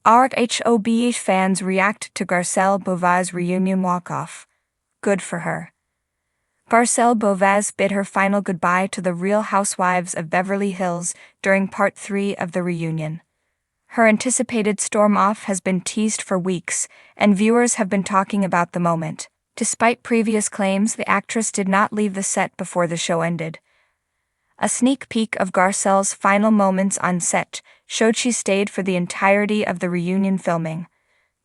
Housewives fans react to Garcelle Beauvais' reunion walk-off. Good for her. Garcelle Beauvais bid her final goodbye to the Real Housewives of Beverly Hills during Part 3 of the reunion. Her anticipated storm-off has been teased for weeks, and viewers have been talking about the moment. Despite previous claims, the actress did not leave the set before the show ended. A sneak peek of Garcelle's final moments on set showed she stayed for the entirety of the reunion filming.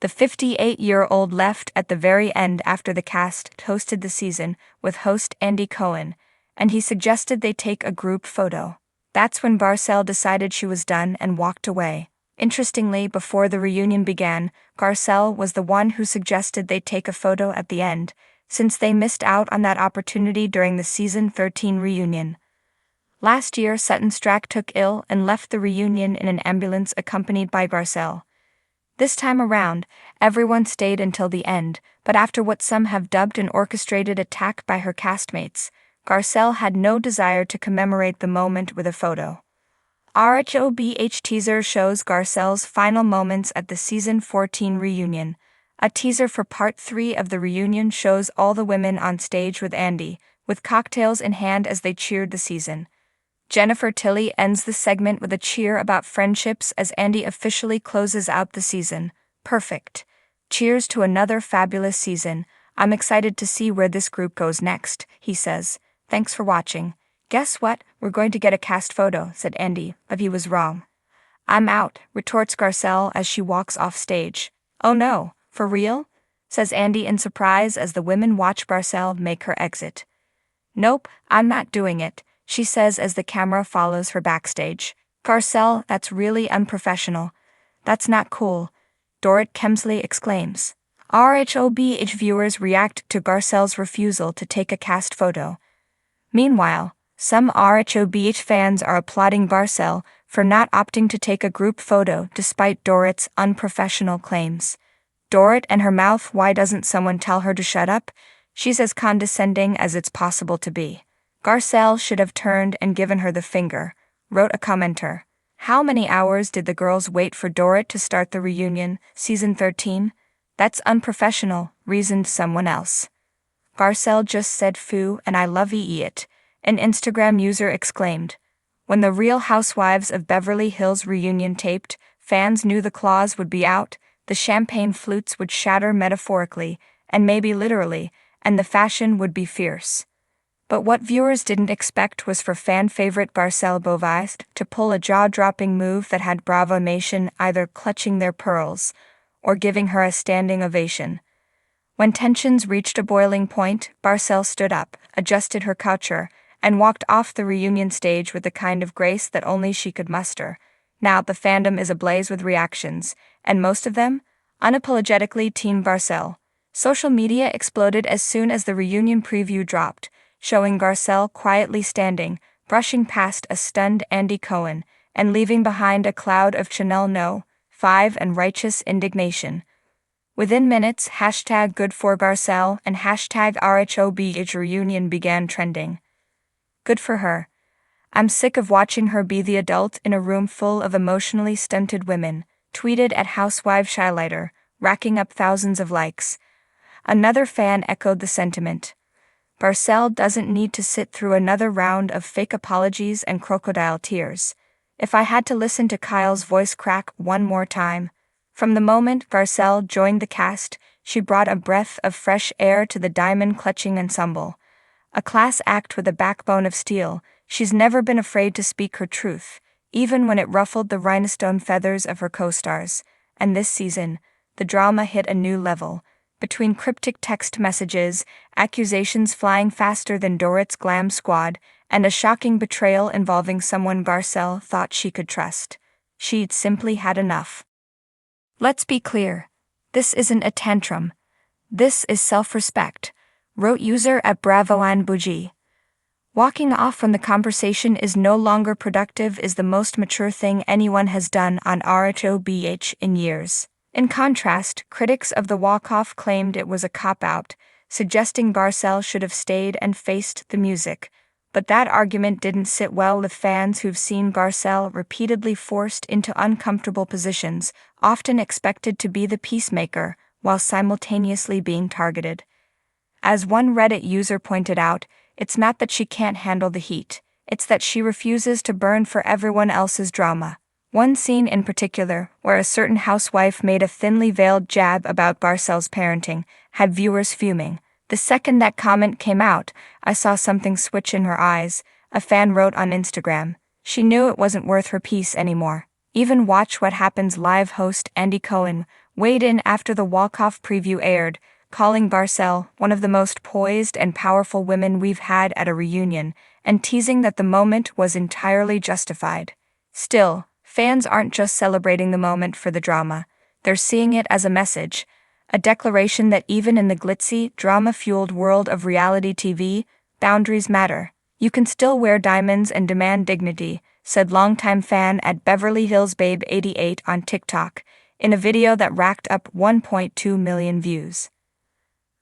The 58-year-old left at the very end after the cast hosted the season with host Andy Cohen, and he suggested they take a group photo. That's when Garcelle decided she was done and walked away. Interestingly, before the reunion began, Garcelle was the one who suggested they take a photo at the end, since they missed out on that opportunity during the season 13 reunion. Last year, Sutton Stracke took ill and left the reunion in an ambulance accompanied by Garcelle. This time around, everyone stayed until the end, but after what some have dubbed an orchestrated attack by her castmates, Garcelle had no desire to commemorate the moment with a photo. RHOBH teaser shows Garcelle's final moments at the season 14 reunion. A teaser for part 3 of the reunion shows all the women on stage with Andy, with cocktails in hand as they cheered the season. Jennifer Tilly ends the segment with a cheer about friendships as Andy officially closes out the season. Perfect. Cheers to another fabulous season. I'm excited to see where this group goes next, he says. Thanks for watching. Guess what? We're going to get a cast photo, said Andy, but he was wrong. I'm out, retorts Garcelle as she walks off stage. Oh no, for real? Says Andy in surprise as the women watch Garcelle make her exit. Nope, I'm not doing it, she says as the camera follows her backstage. Garcelle, that's really unprofessional. That's not cool, Dorrit Kemsley exclaims. RHOBH viewers react to Garcelle's refusal to take a cast photo. Meanwhile, some RHOBH fans are applauding Garcelle for not opting to take a group photo despite Dorrit's unprofessional claims. Dorrit and her mouth, why doesn't someone tell her to shut up? She's as condescending as it's possible to be. Garcelle should have turned and given her the finger, wrote a commenter. How many hours did the girls wait for Dorrit to start the reunion, season 13? That's unprofessional, reasoned someone else. Garcelle just said foo and I love it, an Instagram user exclaimed. When the Real Housewives of Beverly Hills reunion taped, fans knew the claws would be out, the champagne flutes would shatter metaphorically, and maybe literally, and the fashion would be fierce. But what viewers didn't expect was for fan favorite Garcelle Beauvais to pull a jaw-dropping move that had Bravo Nation either clutching their pearls or giving her a standing ovation. When tensions reached a boiling point, Garcelle stood up, adjusted her couture, and walked off the reunion stage with the kind of grace that only she could muster. Now the fandom is ablaze with reactions, and most of them, unapologetically Team Garcelle. Social media exploded as soon as the reunion preview dropped, showing Garcelle quietly standing, brushing past a stunned Andy Cohen, and leaving behind a cloud of Chanel No. 5 and righteous indignation. Within minutes, #GoodForGarcelle and #RHOBH reunion began trending. Good for her. I'm sick of watching her be the adult in a room full of emotionally stunted women, tweeted at Housewives Shylighter, racking up thousands of likes. Another fan echoed the sentiment. Garcelle doesn't need to sit through another round of fake apologies and crocodile tears. If I had to listen to Kyle's voice crack one more time. From the moment Garcelle joined the cast, she brought a breath of fresh air to the diamond-clutching ensemble. A class act with a backbone of steel, she's never been afraid to speak her truth, even when it ruffled the rhinestone feathers of her co-stars. And this season, the drama hit a new level. Between cryptic text messages, accusations flying faster than Dorrit's glam squad, and a shocking betrayal involving someone Garcelle thought she could trust, she'd simply had enough. Let's be clear. This isn't a tantrum. This is self-respect, wrote user at Bravo and Bougie. Walking off from the conversation is no longer productive is the most mature thing anyone has done on RHOBH in years. In contrast, critics of the walk-off claimed it was a cop-out, suggesting Garcelle should have stayed and faced the music. But that argument didn't sit well with fans who've seen Garcelle repeatedly forced into uncomfortable positions, often expected to be the peacemaker, while simultaneously being targeted. As one Reddit user pointed out, it's not that she can't handle the heat, it's that she refuses to burn for everyone else's drama. One scene in particular, where a certain housewife made a thinly veiled jab about Garcelle's parenting, had viewers fuming. The second that comment came out, I saw something switch in her eyes, a fan wrote on Instagram. She knew it wasn't worth her peace anymore. Even Watch What Happens live host Andy Cohen weighed in after the Walkoff preview aired, calling Garcelle one of the most poised and powerful women we've had at a reunion, and teasing that the moment was entirely justified. Still, fans aren't just celebrating the moment for the drama, they're seeing it as a message, a declaration that even in the glitzy, drama-fueled world of reality TV, boundaries matter. You can still wear diamonds and demand dignity, said longtime fan at Beverly Hills Babe 88 on TikTok, in a video that racked up 1.2 million views.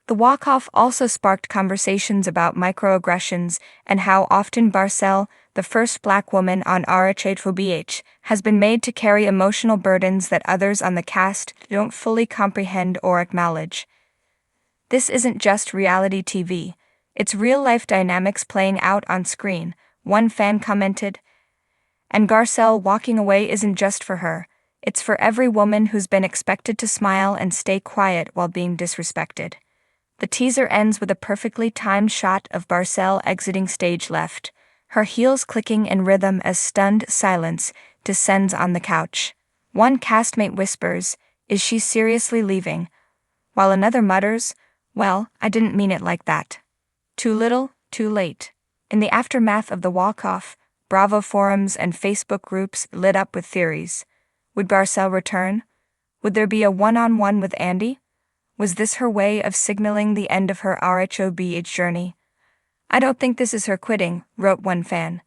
The walk-off also sparked conversations about microaggressions and how often Garcelle, the first Black woman on Housewives, has been made to carry emotional burdens that others on the cast don't fully comprehend or acknowledge. This isn't just reality TV, it's real-life dynamics playing out on screen, one fan commented. And Garcelle walking away isn't just for her, it's for every woman who's been expected to smile and stay quiet while being disrespected. The teaser ends with a perfectly timed shot of Garcelle exiting stage left, her heels clicking in rhythm as stunned silence descends on the couch. One castmate whispers, "Is she seriously leaving?" While another mutters, "Well, I didn't mean it like that." Too little, too late. In the aftermath of the walk-off, Bravo forums and Facebook groups lit up with theories. Would Garcelle return? Would there be a one-on-one with Andy? Was this her way of signaling the end of her Housewives journey? "I don't think this is her quitting," wrote one fan.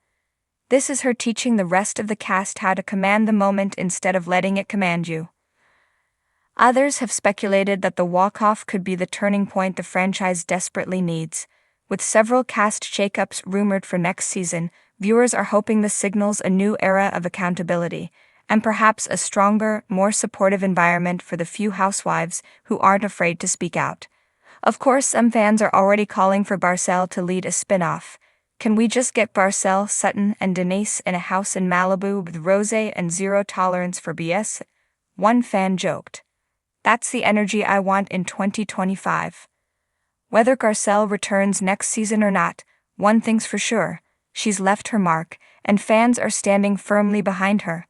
"This is her teaching the rest of the cast how to command the moment instead of letting it command you." Others have speculated that the walk-off could be the turning point the franchise desperately needs. With several cast shakeups rumored for next season, viewers are hoping this signals a new era of accountability, and perhaps a stronger, more supportive environment for the few housewives who aren't afraid to speak out. Of course, some fans are already calling for Garcelle to lead a spin-off. Can we just get Garcelle, Sutton, and Denise in a house in Malibu with rosé and zero tolerance for BS? One fan joked. That's the energy I want in 2025. Whether Garcelle returns next season or not, one thing's for sure, she's left her mark, and fans are standing firmly behind her.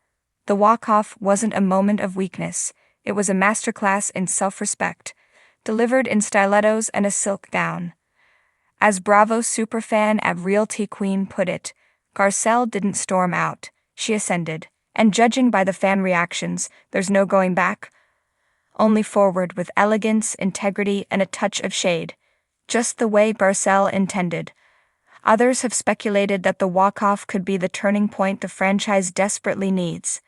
The walk-off wasn't a moment of weakness, it was a masterclass in self-respect, delivered in stilettos and a silk gown. As Bravo superfan at Real Tea Queen put it, Garcelle didn't storm out, she ascended, and judging by the fan reactions, there's no going back. Only forward with elegance, integrity, and a touch of shade, just the way Garcelle intended. Others have speculated that the walk-off could be the turning point the franchise desperately needs.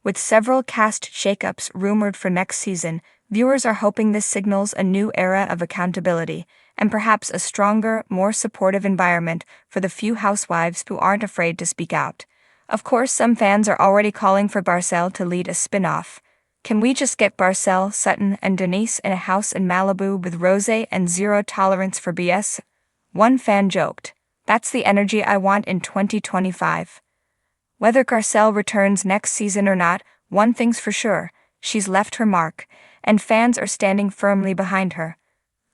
With several cast shakeups rumored for next season, viewers are hoping this signals a new era of accountability, and perhaps a stronger, more supportive environment for the few housewives who aren't afraid to speak out. Of course, some fans are already calling for Garcelle to lead a spin-off. Can we just get Garcelle, Sutton, and Denise in a house in Malibu with rosé and zero tolerance for BS? One fan joked. That's the energy I want in 2025. Whether Garcelle returns next season or not, one thing's for sure, she's left her mark, and fans are standing firmly behind her.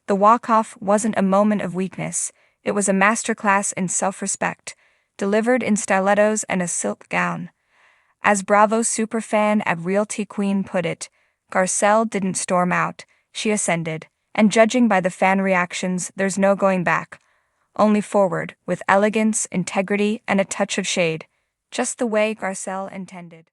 The walk-off wasn't a moment of weakness, it was a masterclass in self-respect, delivered in stilettos and a silk gown. As Bravo superfan at Real Tea Queen put it, Garcelle didn't storm out, she ascended, and judging by the fan reactions, there's no going back. Only forward, with elegance, integrity, and a touch of shade, just the way Garcelle intended.